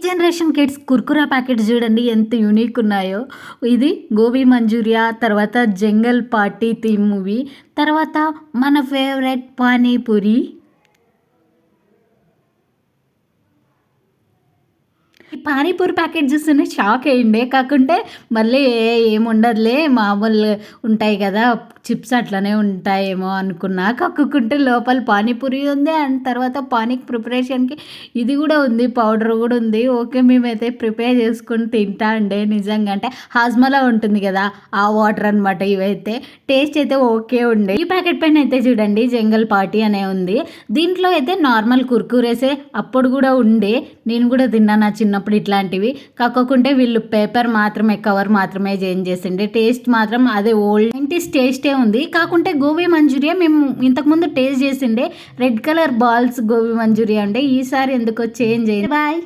Generation kids కుర్కురా packets చూడండి ఎంత unique ఉన్నాయో. ఇది గోబీ మంచూరియా, తర్వాత జంగల్ పార్టీ థీమ్ మూవీ, తర్వాత మన ఫేవరెట్ పానీపూరి. ఈ పానీపూరి ప్యాకెట్ చూస్తేనే షాక్ అయ్యిండే. కాకుంటే మళ్ళీ ఏముండదులే మామూలు ఉంటాయి కదా చిప్స్ అట్లనే ఉంటాయేమో అనుకున్నా. కక్కుకుంటే లోపల పానీపూరి ఉంది అండ్ తర్వాత పానీకి ప్రిపరేషన్కి ఇది కూడా ఉంది, పౌడర్ కూడా ఉంది. ఓకే మేమైతే ప్రిపేర్ చేసుకుని తింటా అండి. నిజంగా అంటే హాజ్మలా ఉంటుంది కదా ఆ వాటర్ అనమాట ఇవైతే. టేస్ట్ అయితే ఓకే ఉండే. ఈ ప్యాకెట్ పైన అయితే చూడండి జంగల్ పార్టీ అనే ఉంది. దీంట్లో అయితే నార్మల్ కుర్కురేసే అప్పుడు కూడా ఉండే. నేను కూడా తిన్నా నా చిన్నప్పుడు ఇట్లాంటివి. కాకుంటే వీళ్ళు పేపర్ మాత్రమే కవర్ మాత్రమే చేంజ్ చేసిండే. టేస్ట్ మాత్రం అదే ఓల్డ్ 90s టేస్టే ఉంది. కాకుంటే గోబీ మంచూరియా మేము ఇంతకుముందు టేస్ట్ చేసిండే red colour balls gobi manchurian ఉండే. ఈసారి ఎందుకో చేంజ్ అయింది. బాయ్.